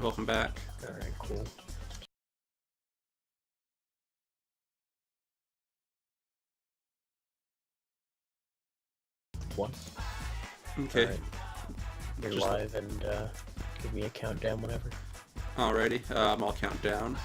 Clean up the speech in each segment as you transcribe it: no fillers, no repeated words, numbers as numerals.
Welcome back. Alright, cool. What? Okay. Alright. You're Just- live and give me a countdown whenever. Alrighty, I'll count down.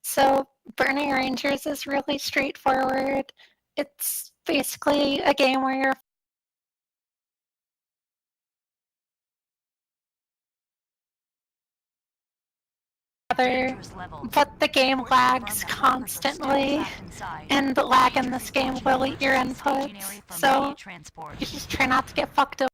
So, Burning Rangers is really straightforward. It's basically a game where you're but the game lags constantly, and the lag in this game will eat your inputs, so you just try not to get fucked up.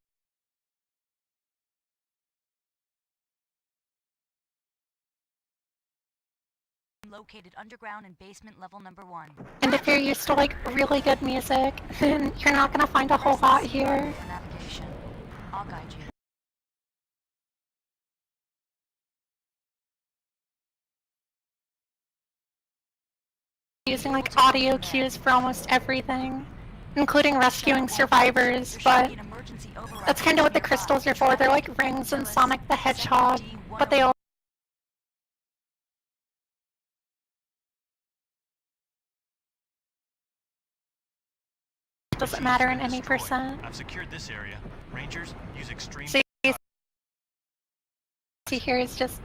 Located underground in basement level number 1. And if you're used to like really good music, then you're not gonna find a whole lot here. For navigation. I'll guide you. Using like audio cues for almost everything, including rescuing survivors, but that's kind of what the crystals are for. They're like rings in Sonic the Hedgehog, but they all doesn't matter in any percent. I've secured this area. Rangers use extreme. So you see here is just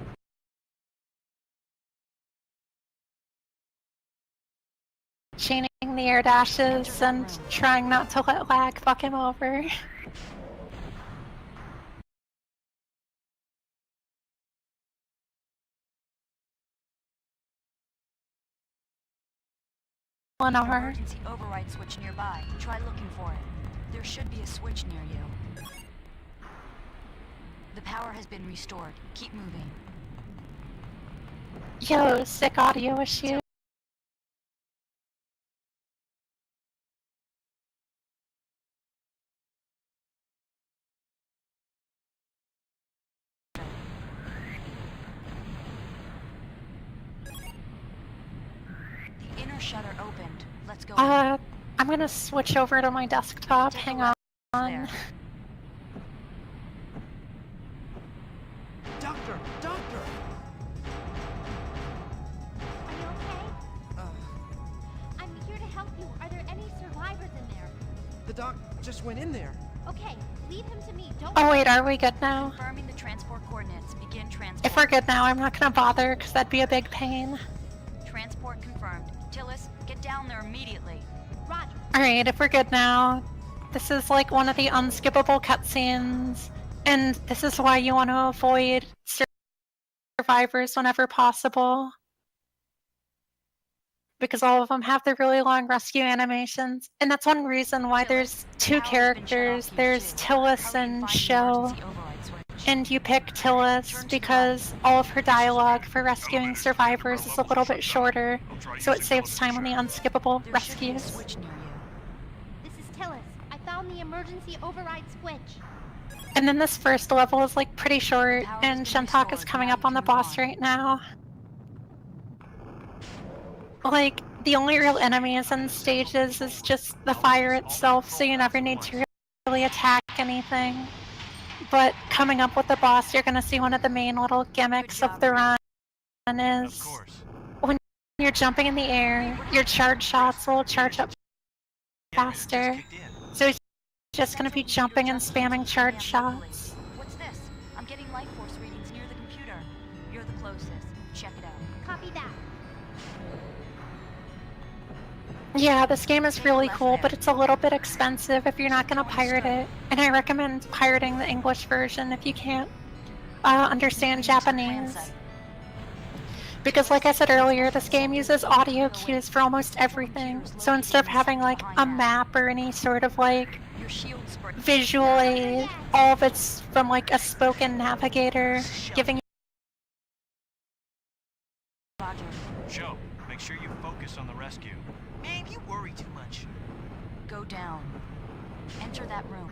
chaining the air dashes and trying not to let lag fuck him over. Lenore. Emergency override switch nearby. Try looking for it. There should be a switch near you. The power has been restored. Keep moving. Yo, sick audio issue. The inner shutter opened. Let's go. I'm gonna switch over to my desktop. Hang on. There. Doctor! Doctor! Are you okay? I'm here to help you. Are there any survivors in there? The doc just went in there. Okay, leave him to me. Don't. Oh wait, are we good now? Confirming the transport coordinates. Begin transport. If we're good now, I'm not gonna bother, because that'd be a big pain. Transport confirmed. Tillis, get down there immediately. Roger. Alright, if we're good now, this is like one of the unskippable cutscenes, and this is why you want to avoid survivors whenever possible. Because all of them have the really long rescue animations, and that's one reason why there's two characters. There's Tillis and Sho, and you pick Tillis because all of her dialogue for rescuing survivors is a little bit shorter, so it saves time on the unskippable rescues. Switch near you. This is Tillis. I found the emergency override switch. And then this first level is like pretty short, and Shentok is coming up on the boss right now. Like, the only real enemies in stages is just the fire itself, so you never need to really attack anything. But coming up with the boss, you're gonna see one of the main little gimmicks of the run Of is course. when you're jumping in the air, your charge shots will charge up faster. Just kicked in. So it's just gonna be jumping and spamming charge shots. What's this? I'm getting life force readings near the computer. You're the closest. Check it out. Copy that. Yeah, this game is really cool, but it's a little bit expensive if you're not gonna pirate it. And I recommend pirating the English version if you can't understand Japanese. Because like I said earlier, this game uses audio cues for almost everything. So instead of having like a map or any sort of like Your shield spray. visual aid, all of it's from like a spoken navigator giving you Roger. Show, make sure you focus on the rescue. Man, you worry too much. Go down. Enter that room.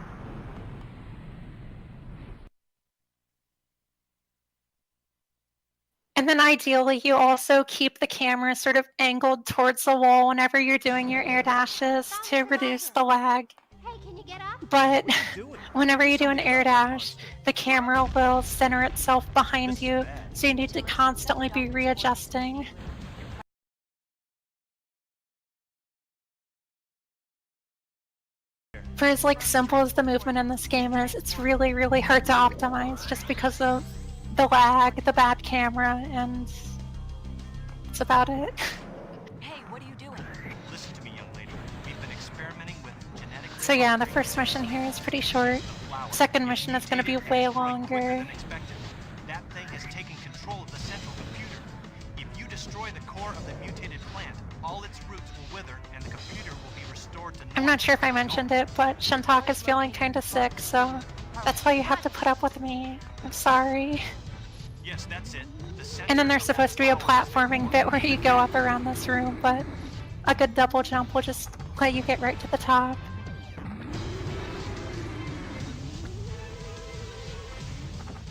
And then ideally, you also keep the camera sort of angled towards the wall whenever you're doing your air dashes to reduce the lag. Hey, can you get up? But What are you doing? whenever you do an air dash, the camera will center itself behind This is you, bad. so you need to constantly be readjusting. For as like simple as the movement in this game is, it's really, really hard to optimize just because of the lag, the bad camera, and that's about it. Hey, what are you doing? Listen to me, young lady. We've been experimenting with genetic. So yeah, the first mission here is pretty short. Second mission is going to be way longer. That thing has taken control of the central computer. If you destroy the core of the mutated plant, all its roots will wither and the computer will be restored to normal. I'm not sure if I mentioned it, but Shentok is feeling kinda sick, so that's why you have to put up with me. I'm sorry. Yes, that's it. The And then there's supposed to be a platforming bit where you go up around this room, but a good double jump will just let you get right to the top.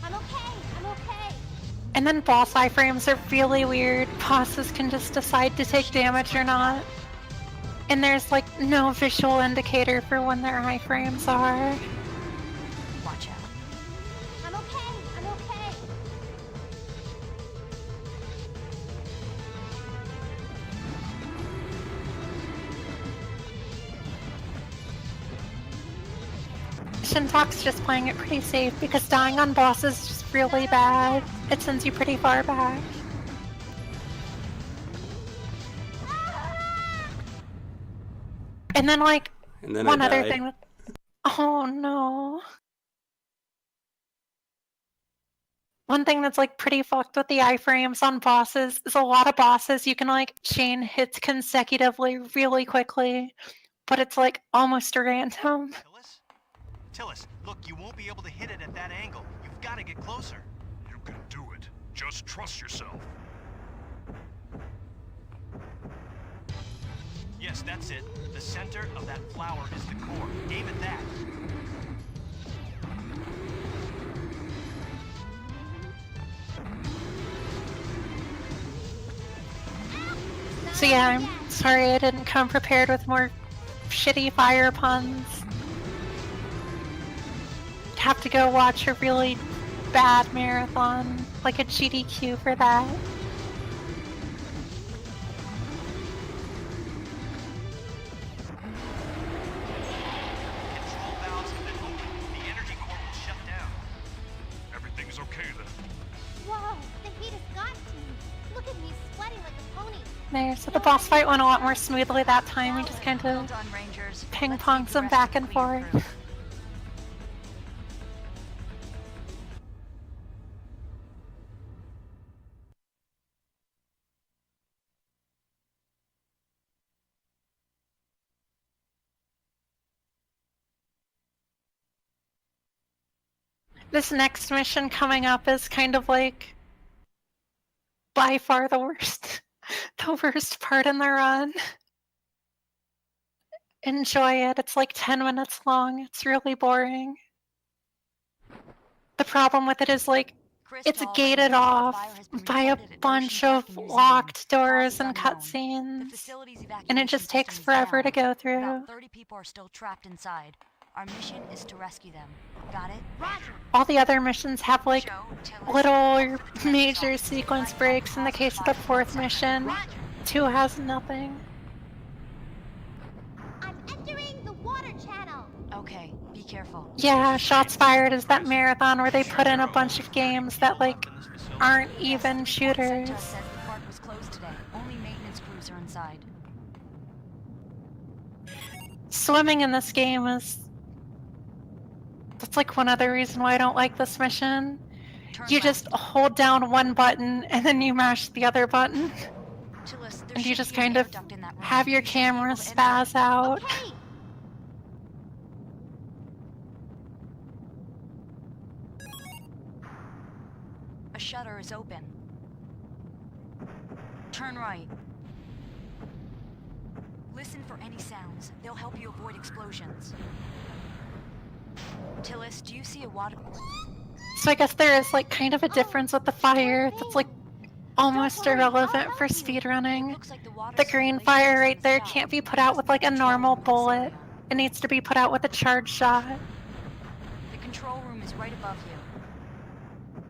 I'm okay. And then boss iframes are really weird. Bosses can just decide to take damage or not. And there's like no visual indicator for when their iframes are. Watch out. I'm okay. Shentok's just playing it pretty safe because dying on bosses is just really bad. It sends you pretty far back. And then like And then one I other died. thing. Oh no. One thing that's like pretty fucked with the iframes on bosses is a lot of bosses you can like chain hits consecutively really quickly, but it's like almost random. Tillis, look, you won't be able to hit it at that angle. You've got to get closer. You can do it. Just trust yourself. Yes, that's it. The center of that flower is the core. Aim at that. So yeah, I'm sorry I didn't come prepared with more shitty fire puns. I'd have to go watch a really bad marathon, like a GDQ for that. Control valves have been opened. The energy core will shut down. Everything's okay then. Whoa, the heat has gotten to me. Look at me sweating like a pony. There, so the boss fight went a lot more smoothly that time. We just kind Well of done, Rangers. ping-ponged Let's some leave the rest back of and the cleanup forth. crew. This next mission coming up is kind of like by far the worst, the worst part in the run. Enjoy it. It's like 10 minutes long. It's really boring. The problem with it is like it's Crystal, gated Rangers, the off fire has been by a reported at bunch Ocean of Tech in New locked Zealand. doors Cause and unknown. The cutscenes, facility's and it evacuation just takes system is forever to down. go through. About 30 people are still trapped inside. Our mission is to rescue them. Got it? Roger. All the other missions have like Joe, Tillis, little go for the major trenches. sequence Find breaks. In the cause case of the fire fourth center. mission, Roger. 2 has nothing. I'm entering the water channel. Okay, be careful. Yeah, Shots Fired is that marathon where they put in a bunch of games that like aren't even shooters. Shentok says the park was closed today. Only maintenance crews are inside. Swimming in this game is... That's like one other reason why I don't like this mission. Turn You left. just hold down one button and then you mash the other button. Tillis, there And you should just be an kind air of duct in that room. have your You should be able camera to enter spaz it. out. Okay. A shutter is open. Turn right. Listen for any sounds. They'll help you avoid explosions. Tillis, do you see a water... So I guess there is like kind of a difference with the fire. That's like almost Don't worry, irrelevant I'll for help you. speedrunning. Looks like the water The green circulation fire system right is there stopped. can't be put out with like a normal bullet. It needs to be put out with a charged shot. The control room is right above you.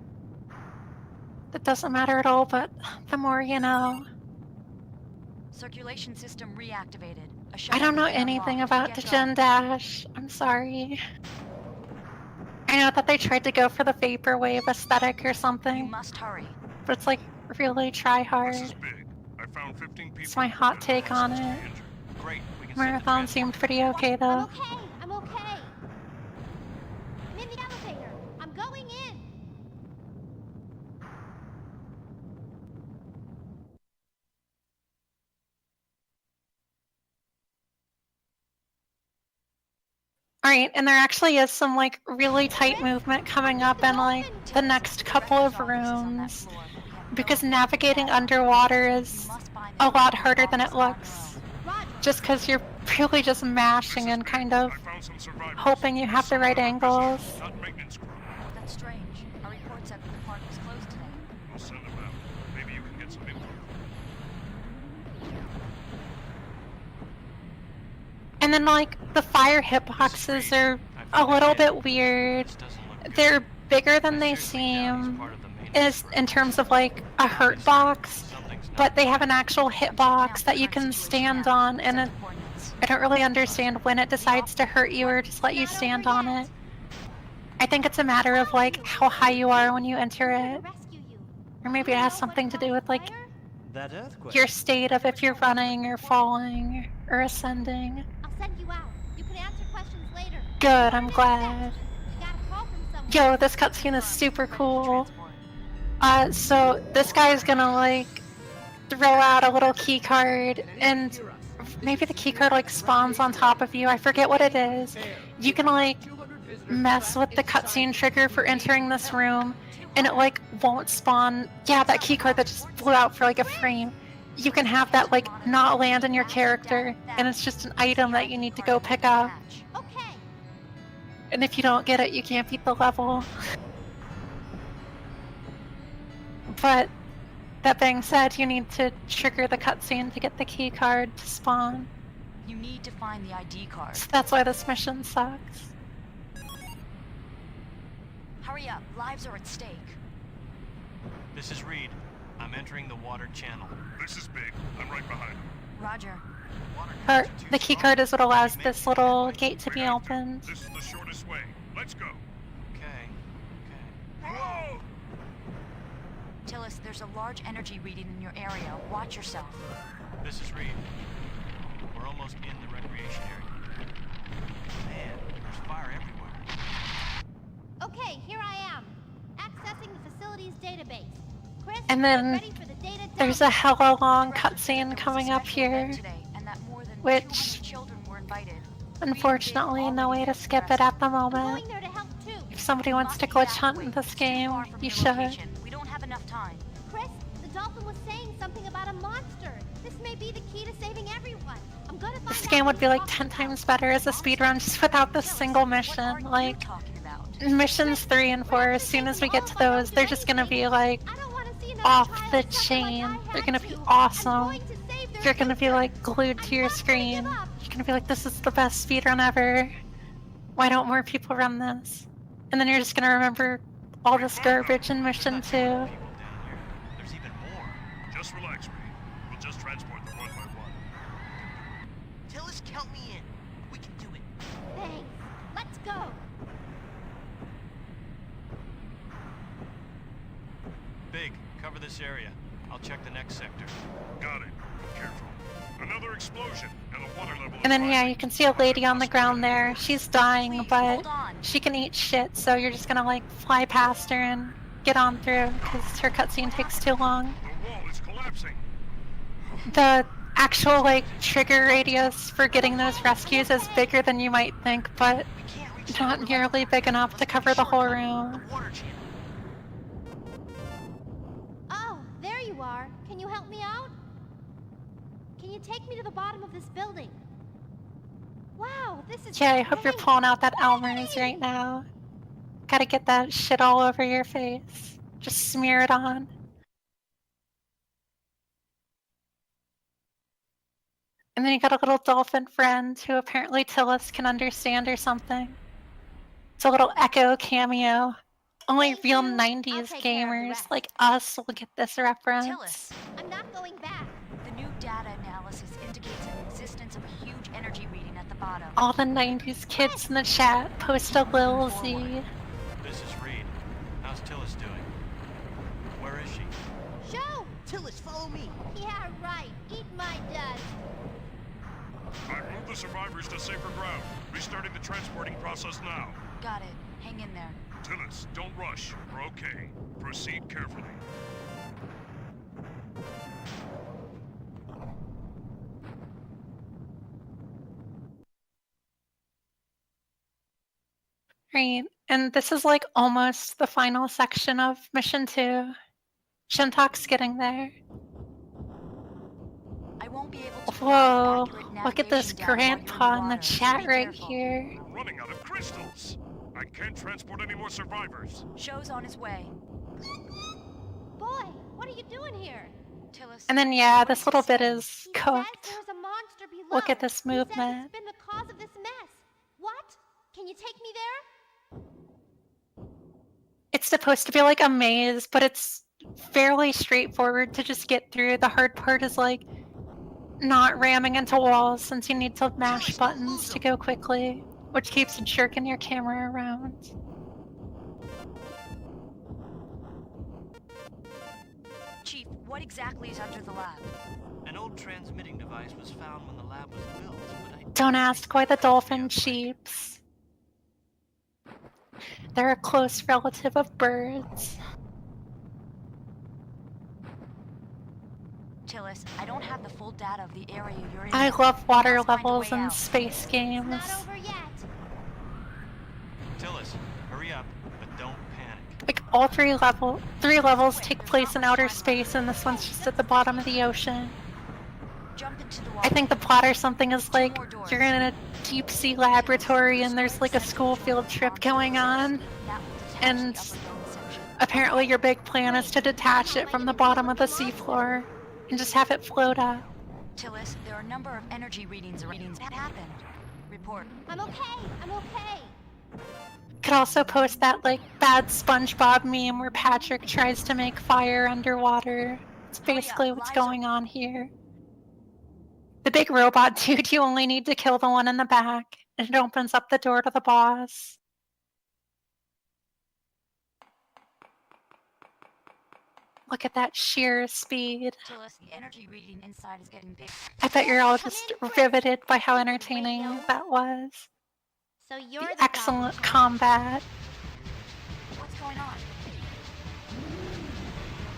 It doesn't matter at all, but the more you know. Circulation system reactivated. A I shuttle don't know will be anything unlocked. about Get Dijon going. Dash. I'm sorry. I know that they tried to go for the vaporwave aesthetic or You something, must hurry. but it's like really try This hard. is big. I found 15 people. It's my hot and take all on seems to it. be injured. Great, we can Marathon seemed pretty okay I'm though. okay. I'm okay. I'm in the elevator. I'm going in. Alright, and there actually is some like really tight movement coming up in like the next couple of rooms, because navigating underwater is a lot harder than it looks. Roger. Just because you're really just mashing and kind of I found some survivors. hoping you have the right angles. Not maintenance crew. That's strange. Our report said that the park was closed today. We'll send them out. Maybe you can get some info. And then like the fire hitboxes are a little bit weird. They're bigger than they seem is in terms of like a hurt box, but they have an actual hitbox that you can stand on, and I don't really understand when it decides to hurt you or just let you stand on it. I think it's a matter of like how high you are when you enter I'm it, gonna rescue you. or maybe it has something to do with like That earthquake. your state of if you're running or falling or ascending. I'll send you out. You can answer questions later. Good, I'm glad. You got a call from someone. Yo, this cutscene is super cool. So this guy is gonna like throw out a little key card, and maybe the key card like spawns on top of you. I forget what it is. You can like mess with the cutscene trigger for entering this room, and it like won't spawn. Yeah, that key card that just flew out for like a frame. You can have that like not land in your character, and it's just an item that you need to go pick up. Okay. And if you don't get it, you can't beat the level. But that being said, you need to trigger the cutscene to get the key card to spawn. You need to find the ID card. So that's why this mission sucks. Hurry up. Lives are at stake. This is Reed. I'm entering the water channel. This is big. I'm right behind him. Roger. Or the key card is what allows this little gate to be opened. This is the shortest way. Let's go. Okay. Whoa! Tillis, there's a large energy reading in your area. Watch yourself. This is Reed. We're almost in the recreation area. Man, there's fire everywhere. Okay, here I am. Accessing the facility's database. Chris, And then get ready for the data there's a hella long cutscene coming up here, which, 200 children were invited. unfortunately, no way to skip it at the I'm moment. going there to help too. If somebody wants to glitch hunt in this game, you should. We don't have enough time. Chris, the dolphin was saying something about a monster. This may be the key to saving everyone. I'm gonna find This out game would what be like it's 10 talking times about. better as a speedrun just without this single mission. Like, Talking about. missions 3 and 4, as soon as we get to those, they're just gonna be like I don't wanna see another off child the suffer like chain. I They're had gonna be to. I'm awesome. going to save their You're gonna be future. like glued to your screen. You're gonna be like, this is the best speedrun ever. Why don't more people run this? And then you're just gonna remember all this garbage in mission 2. People down here. There's even more. Just relax, Reed. We'll just transport them one by one. Tillis, count me in. We can do it. Thanks. Let's go. Big, cover this area. I'll check the next sector. Got it. Careful. Another explosion, and the water level is And then, yeah, rising. you can see a lady on the ground there. She's dying, Please, but hold on. she can eat shit, so you're just gonna, like, fly past her and get on through, because her cutscene takes too long. The wall is collapsing. The actual, like, trigger radius for getting those rescues is bigger than you might think, but We can't reach not the nearly big enough to cover the whole room. The water channel. Oh, there you are. Can you help me out? Can you take me to the bottom of this building? Wow, this is Yeah, I hope you're great. pulling out that Elmer's right now. Gotta get that shit all over your face. Just smear it on. And then you got a little dolphin friend who apparently Tillis can understand or something. It's a little Echo cameo. Only Thank real you. I'll 90s take care of the gamers rest. like us will get this reference. Tillis, I'm not going back. the new data analysis indicates an existence of a huge energy reading at the bottom. All the 90s kids in the chat post a Lil Z. This is Reed. How's Tillis doing? Where is she? Show! Tillis, follow me. Yeah, right. Eat my dust. I've moved the survivors to safer ground. Restarting the transporting process now. Got it. Hang in there. Tillis, don't rush. We're okay. Proceed carefully. Right, and this is like almost the final section of Mission 2. Shentok's getting there. I won't be able to Whoa, provide accurate look at this navigation data while you're grandpa in the water, so chat be right careful. here. We're running out of crystals. I can't transport any more survivors. Show's on his way. Boy, what are you doing here? Tillis. And then yeah, what this does little it bit say? is He says cooked. there's a monster below. Look at this He says movement. it's been the cause of this mess. What? Can you take me there? It's supposed to be like a maze, but it's fairly straightforward to just get through. The hard part is like not ramming into walls since you need to mash buttons to go quickly, which keeps jerking your camera around. Chief, what exactly is under the lab? An old transmitting device was found when the lab was built, but I Don't ask why the dolphin cheeps. They're a close relative of birds. Tillis, I don't have the full data of the area you're in. I love water Let's find a levels way in out. space games. Not over yet. Tillis, hurry up, but don't panic. Like all three levels take place in outer space, and this one's just at the bottom of the ocean. Jump into the I water. think the plot or something is like you're in a deep sea laboratory and there's like a school field trip going on, That will detach and the upper dome section. apparently your big plan is to detach it from the bottom of the seafloor and just have it float up. Tillis, there are a number of energy readings that happened. Report. I'm okay. I'm okay. Could also post that like bad SpongeBob meme where Patrick tries to make fire underwater. It's basically what's going on here. The big robot dude, you only need to kill the one in the back, and it opens up the door to the boss. Look at that sheer speed. Tillis, the energy reading inside is getting big. I bet you're all just riveted by how entertaining that was. So you're The the excellent problem child. combat. What's going on?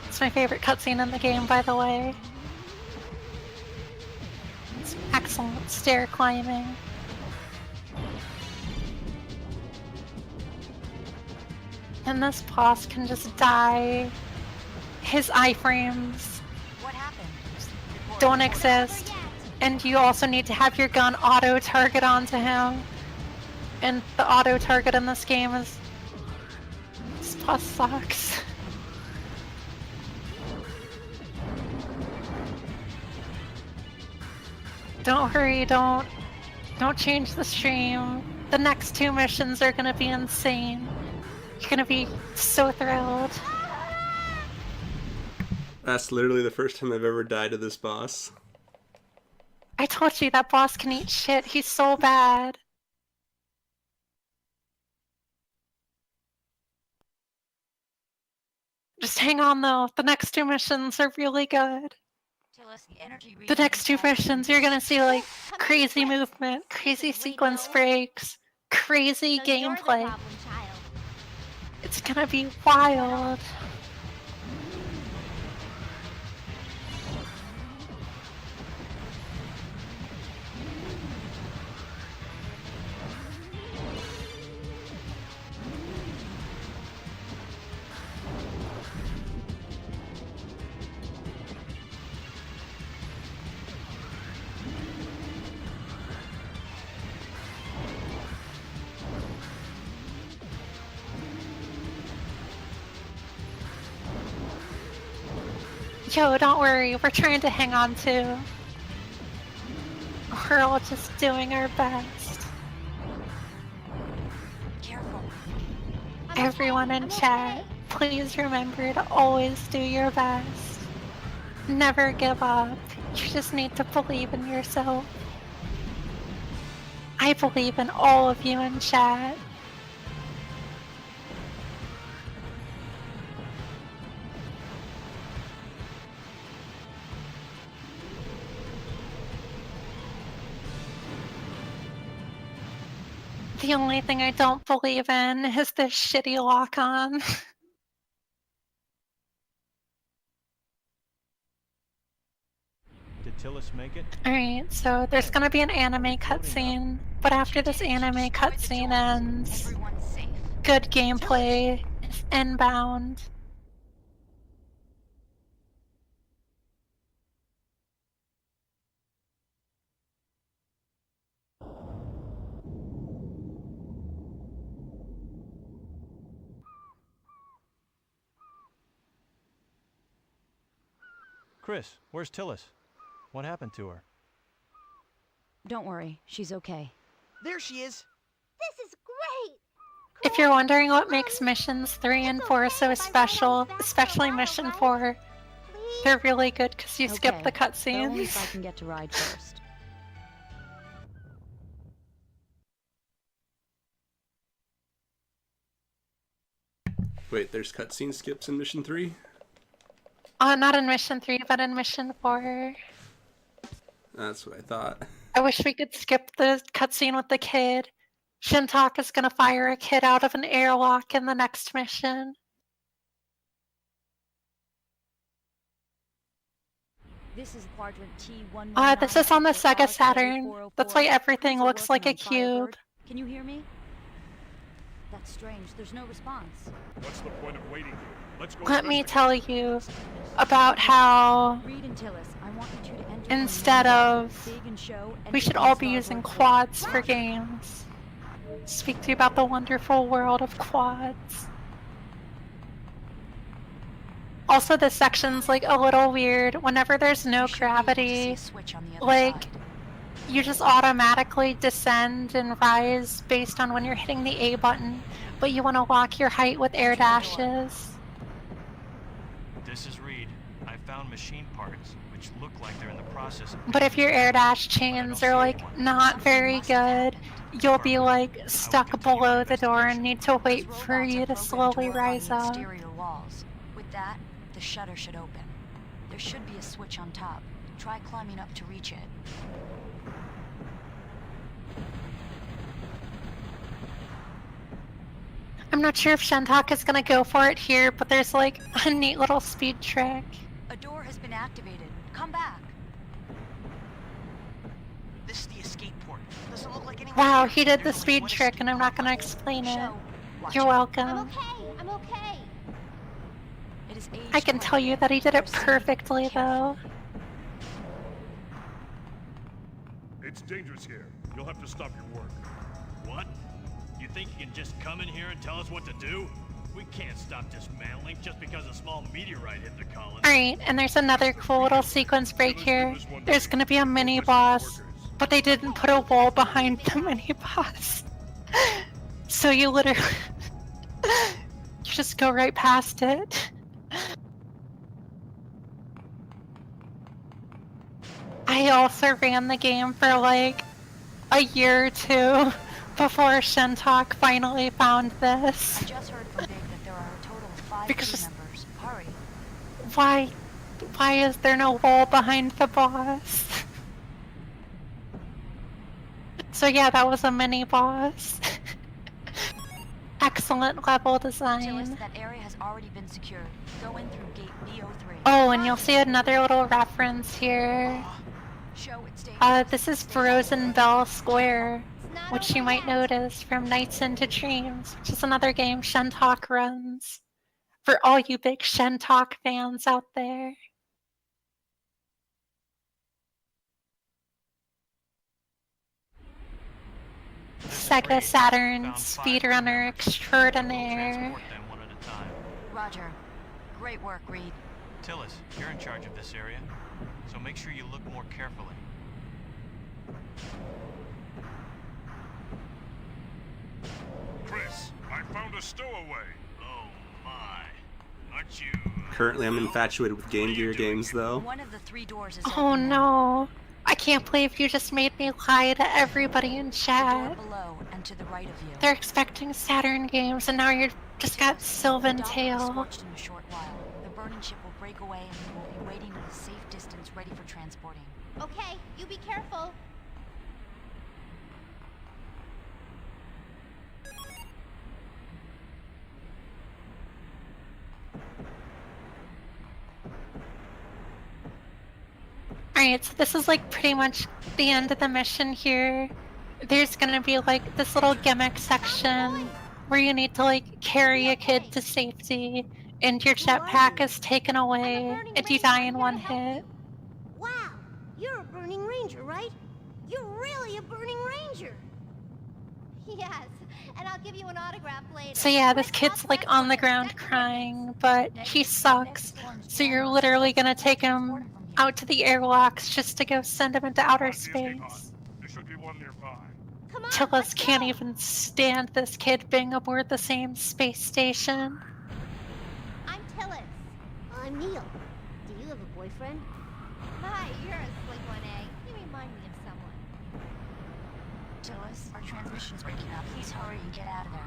It's my favorite cutscene in the game, by the way. It's excellent stair climbing. And this boss can just die. His iframes What happened? Report. don't Not exist. over yet. And you also need to have your gun auto-target onto him. And the auto-target in this game is... This boss sucks. Don't hurry, don't change the stream. The next two missions are gonna be insane. You're gonna be so thrilled. That's literally the first time I've ever died to this boss. I told you that boss can eat shit. He's so bad. Just hang on though. The next two missions are really good. Tillis, the energy The reading next two inside is missions, you're gonna see like crazy movement, crazy sequence breaks, crazy So you're the gameplay. problem child. It's gonna be wild. Yo, don't worry, we're trying to hang on too. We're all just doing our best. Careful. Everyone in chat, please remember to always do your best. Never give up. You just need to believe in yourself. I believe in all of you in chat. The only thing I don't believe in is this shitty lock-on. Did Tillis make it? Alright, so there's gonna be an anime cutscene, but after this anime cutscene ends, Everyone's safe. good gameplay is inbound. Chris, where's Tillis? What happened to her? Don't worry, she's okay. There she is. This is great! If you're wondering what makes missions 3 and 4 so special, especially mission 4, they're really good because you skip the But only if I cutscenes. can get to ride first. Wait, there's cutscene skips in mission 3? Not in mission 3, but in mission 4. That's what I thought. I wish we could skip the cutscene with the kid. Shentok is gonna fire a kid out of an airlock in the next mission. This is quadrant T119. This is on the for Sega Alpha Saturn. 404. That's why everything Crews are looks like a working on Firebird. cube. Can you hear me? That's strange. There's no response. What's the point of waiting here? Let's go. Let me investigate. tell you about how Reed and Tillis, I want you two to enter instead one of big and show and we should take all the be using starboard quads for games. Speak to you about the wonderful world of quads. Also, this section's like a little weird. Whenever there's no You should be able to see gravity, a switch on the other like, side. you just automatically descend and rise based on when you're hitting the A button, but you want to lock your height with air dashes. This is Reed. I found machine parts, which look like they're in the process of... But if your air dash chains are like not very good, you'll be like stuck below the door and need to wait Those for robots you are to programmed slowly work on rise the up. exterior walls. With that, the shutter should open. There should be a switch on top. Try climbing up to reach it. I'm not sure if Shentok is gonna go for it here, but there's like a neat little speed trick. A door has been activated. Come back. This is the escape port. Doesn't look like anyone. Wow, here. he did the There's only speed one trick escape and I'm not gonna pod. explain it. Show. Watch You're it. I'm welcome. okay. I'm okay. It is aged I can tell you that he did it Proceed perfectly though. carefully. It's dangerous here. You'll have to stop your work. What? You think you can just come in here and tell us what to do? We can't stop dismantling just because a small meteorite hit the colony. Alright, and there's another cool little sequence break here. There's gonna be a mini boss, but they didn't put a wall behind the mini boss. So you literally you just go right past it. I also ran the game for like a year or two before Shentok finally found this. I just heard from Big that there are a total of 5 Because crew members. Hurry. Why is there no wall behind the boss? So yeah, that was a mini boss. Excellent level design. Tillis, that area has already been secured. Go in through gate B03. Oh, and you'll see another little reference here. Show it's dangerous. This is Frozen Bell Square, It's not which over you might yet. notice from Nights into Dreams, which is another game Shentok runs. For all you big Shentok fans out there. Sega Saturn Found 5 speedrunner crew members. extraordinaire. Transport them one at a time. Roger. Great work, Reed. Tillis, you're in charge of this area, so make sure you look more carefully. Chris, I found a stowaway. Oh my. Aren't you... Currently, I'm infatuated with Game Gear games, though. One of the 3 doors is Oh open now. no. I can't believe you just made me lie to everybody in The door chat. below and to the right of you. They're expecting Saturn games and now you're just got Sylvan The dock will be Tail. scorched in a short while. The burning ship will break away and we will be waiting at a safe distance ready for transporting. Okay, you be careful. Alright, so this is like pretty much the end of the mission here. There's gonna be like this little gimmick section where you need to like carry a kid to safety and your jetpack is taken away and you die in one hit. Wow, you're a Burning Ranger, right? You're really a Burning Ranger. Yes, and I'll give you an autograph later. So yeah, this kid's like on the ground crying, but he sucks. So you're literally gonna take him out to the airlocks just to go send him into outer That's the escape pod. space. There should be one nearby. Come on, Tillis let's can't go. even stand this kid being aboard the same space station. I'm Tillis. I'm Neil. Do you have a boyfriend? Hi, you're a slick one, eh? You remind me of someone. Tillis, our transmission's breaking up. Please hurry and get out of there.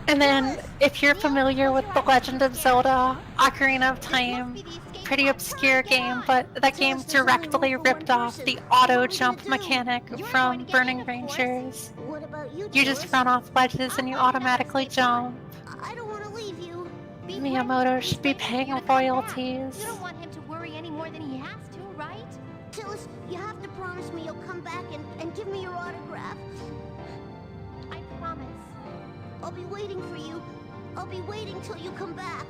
And then, if you're familiar with The Legend of Zelda, Ocarina of Time, pretty obscure game, but that game directly ripped off the auto jump mechanic from Burning Rangers. What about you, You just run off ledges and you automatically jump. I don't want to leave you. Miyamoto should be paying royalties. You don't want him to worry any more than he has to, right? Tillis, you have to promise me you'll come back and give me your autograph. I promise. I'll be waiting for you. I'll be waiting till you come back.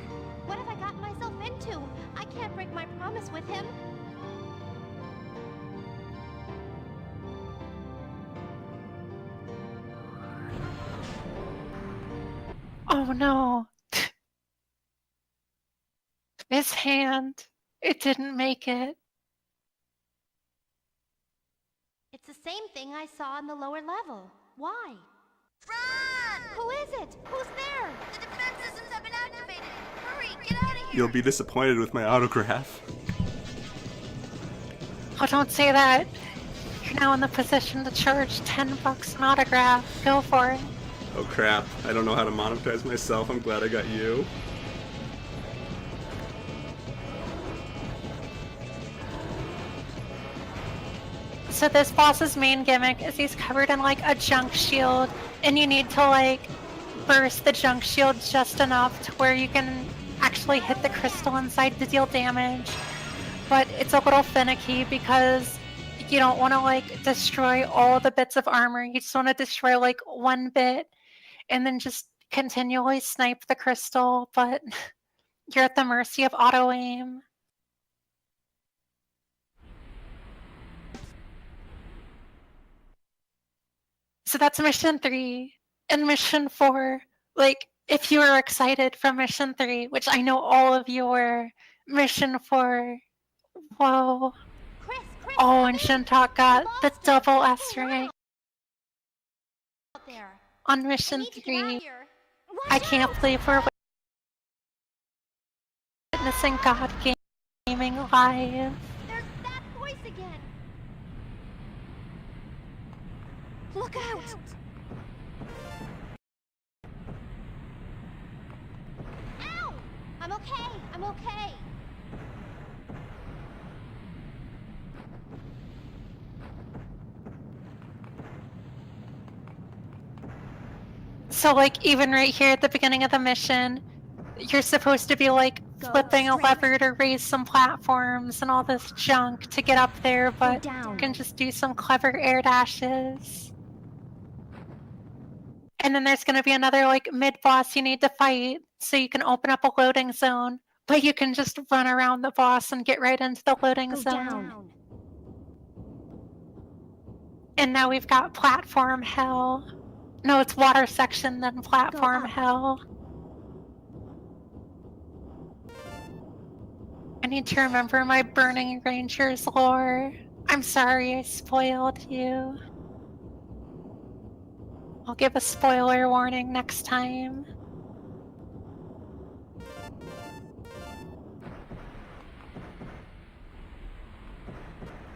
What have I gotten myself into? I can't break my promise with him. Oh no. His hand. It didn't make it. It's the same thing I saw on the lower level. Why? Run! Who is it? Who's there? The defense systems have been activated. Hurry, get out of here! You'll be disappointed with my autograph. Oh, don't say that. You're now in the position to charge 10 bucks an autograph. Go for it. Oh crap, I don't know how to monetize myself. I'm glad I got you. So this boss's main gimmick is he's covered in like a junk shield, and you need to like burst the junk shield just enough to where you can actually hit the crystal inside to deal damage. But it's a little finicky because you don't want to like destroy all the bits of armor. You just want to destroy like one bit and then just continually snipe the crystal, but you're at the mercy of auto aim. So that's mission 3. And mission 4, like, if you were excited from mission 3, which I know all of you were, mission 4, whoa. Chris, Oh, and Shentok got the double S rank out there. on I mission need to get out 3. of here. I Watch can't out! believe we're witnessing God Gaming live. There's that voice again. Look out! Ow! I'm okay. I'm okay. So, like, even right here at the beginning of the mission, you're supposed to be, like, flipping a lever to raise some platforms and all this junk to get up there, but you can just do some clever air dashes. And then there's going to be another, like, mid-boss you need to fight, so you can open up a loading zone, but you can just run around the boss and get right into the loading zone. And now we've got platform hell. No, it's water section, then platform hell. I need to remember my Burning Rangers lore. I'm sorry I spoiled you. I'll give a spoiler warning next time.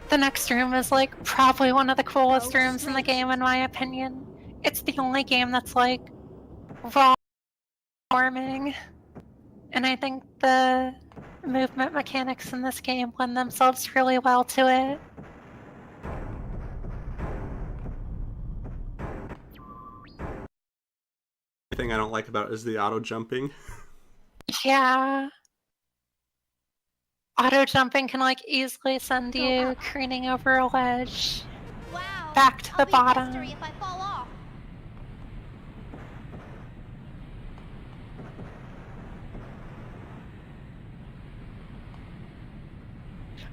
The next room is like probably one of the coolest rooms in the game in my opinion. It's the only game that's like raw forming. And I think the movement mechanics in this game lend themselves really well to it. The thing I don't like about it is the auto jumping. Yeah. Auto jumping can like easily send you careening over a ledge. Wow. Back to the I'll be bottom. history if I fall off.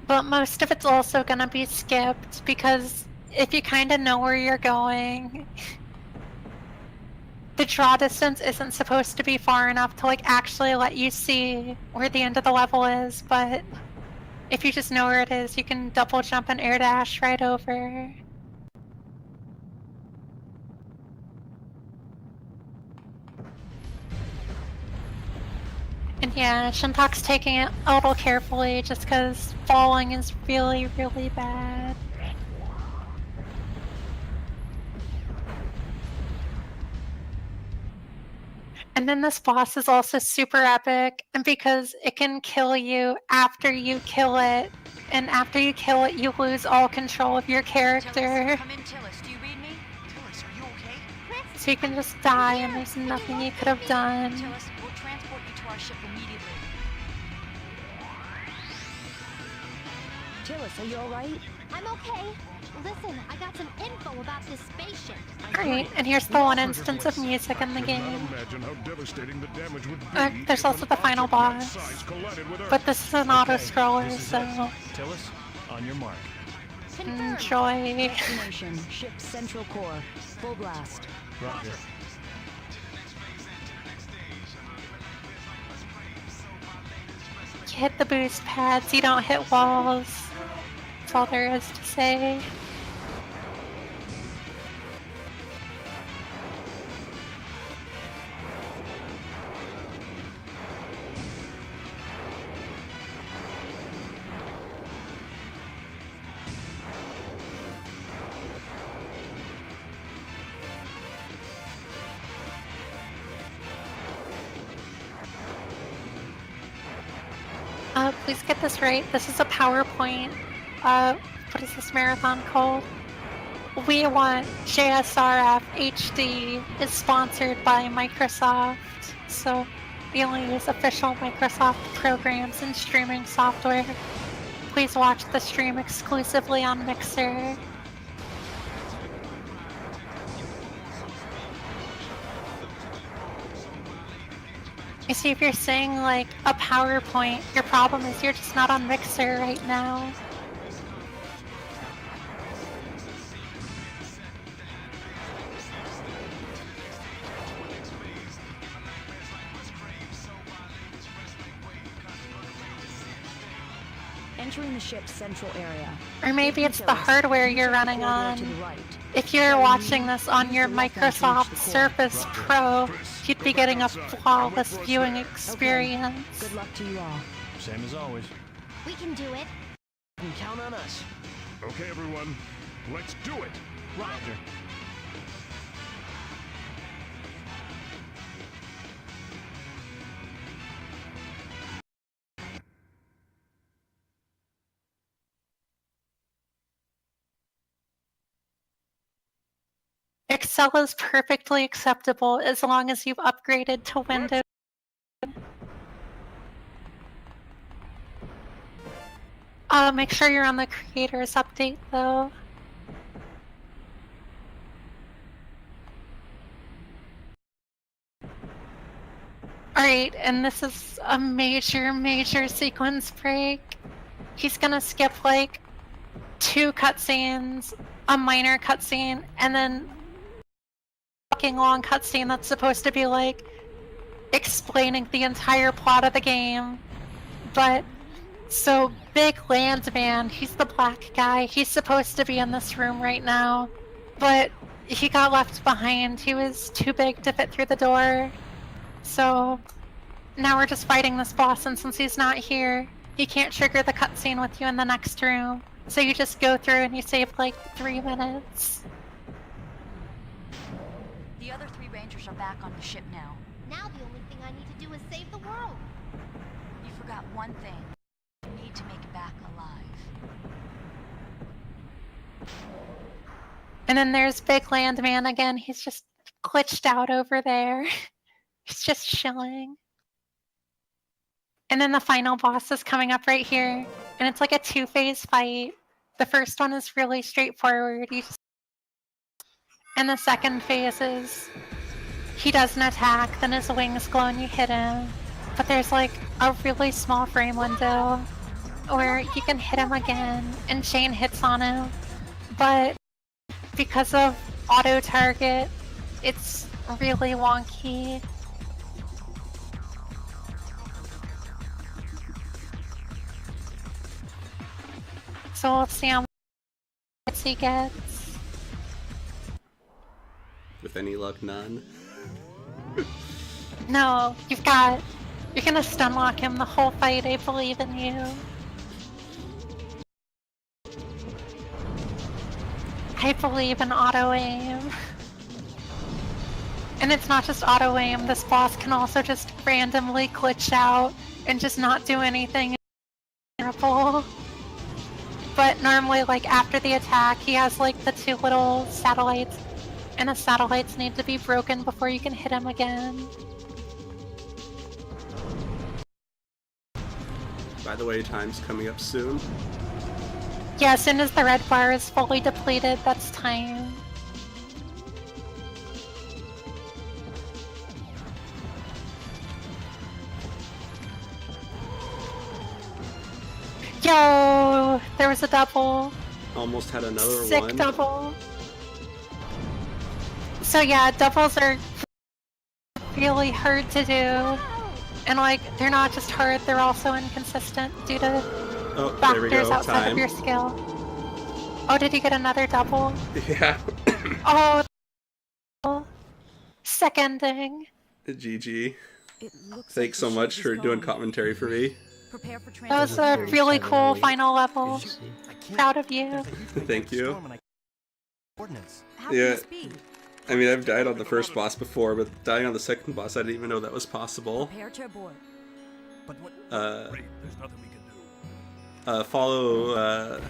But most of it's also gonna be skipped because if you kind of know where you're going, the draw distance isn't supposed to be far enough to like actually let you see where the end of the level is, but if you just know where it is, you can double jump and air dash right over. And yeah, Shentok's taking it a little carefully just because falling is really, really bad. And then this boss is also super epic, and because it can kill you after you kill it, and after you kill it, you lose all control of your character. Tillis, come in, Tillis. Do you read me? Tillis, are you okay? So you can just die, and there's nothing you could have done. Tillis, we'll transport you to our ship immediately. Tillis, are you alright? I'm okay. Listen, I got some info about this spaceship. Alright, and here's the one instance of music in the game. Imagine how devastating the damage would be There's also the final boss. size collided with Earth. But this is an auto-scroller, this is so it. Tillis, on your mark. Confirmed. enjoy. Destination, ship central core. Full blast. Roger. You hit the boost pads, you don't hit walls. That's all there is to say. Please get this right. This is a PowerPoint. What is this marathon called? We Want JSRFHD is sponsored by Microsoft, so we only use official Microsoft programs and streaming software. Please watch the stream exclusively on Mixer. You see, if you're saying like a PowerPoint, your problem is you're just not on Mixer right now. Entering the ship's central area. Or maybe it's the hardware you're running on. If you're watching this on your Microsoft Surface Pro, you'd be getting a flawless viewing experience. Good luck to you all. Same as always. We can do it. You can count on us. Okay, everyone, let's do it. Roger. Excel is perfectly acceptable as long as you've upgraded to Windows. Make sure you're on the creators update though. Alright, and this is a major sequence break. He's gonna skip like 2 cutscenes, a minor cutscene, and then fucking long cutscene that's supposed to be like explaining the entire plot of the game. But So, Big Landman, he's the black guy. He's supposed to be in this room right now, but he got left behind. He was too big to fit through the door. So, now we're just fighting this boss, and since he's not here, he can't trigger the cutscene with you in the next room. So you just go through and you save like 3 minutes. The other 3 Rangers are back on the ship now. Now the only thing I need to do is save the world. You forgot one thing. You need to make it back alive. And then there's Big Landman again. He's just glitched out over there. He's just chilling. And then the final boss is coming up right here. And it's like a 2-phase fight. The first one is really straightforward. And the second phase is he does an attack, then his wings glow and you hit him. But there's like a really small frame window where you can hit him again and chain hits on him. But because of auto target, it's really wonky. So we'll see how much hits he gets. With any luck, none. No, you're gonna stun lock him the whole fight. I believe in you. I believe in auto aim. And it's not just auto aim, this boss can also just randomly glitch out and just not do anything. Terrible. But normally, like, after the attack, he has, like, the 2 little satellites, and the satellites need to be broken before you can hit him again. By the way, time's coming up soon. Yeah, as soon as the red bar is fully depleted, that's time. Yo! There was a double. Almost had another Sick one. double. So yeah, doubles are really hard to do. And like, they're not just hard, they're also inconsistent due to Oh, there we factors go. outside Time. of your skill. Oh, did you get another double? Yeah. Oh, sick ending. GG. It looks Thanks so like the much ship for is doing gone. commentary for me. Prepare for That was transport. a really cool 37 final level. Did you see? I can't. Proud of you. There's a huge Thank you. storm and I- Coordinates. How can Yeah. this be? I mean, I've died on the first boss before, but dying on the second boss, I didn't even know that was possible. Prepare to abort. But what? Great, there's nothing we can do. Follow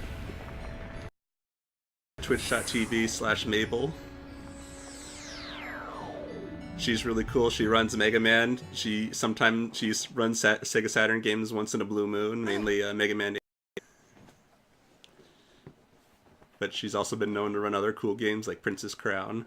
twitch.tv/Mabel. She's really cool. She runs Mega Man. Sometimes she runs Sega Saturn games once in a blue moon, mainly Mega Man 8. But she's also been known to run other cool games like Princess Crown.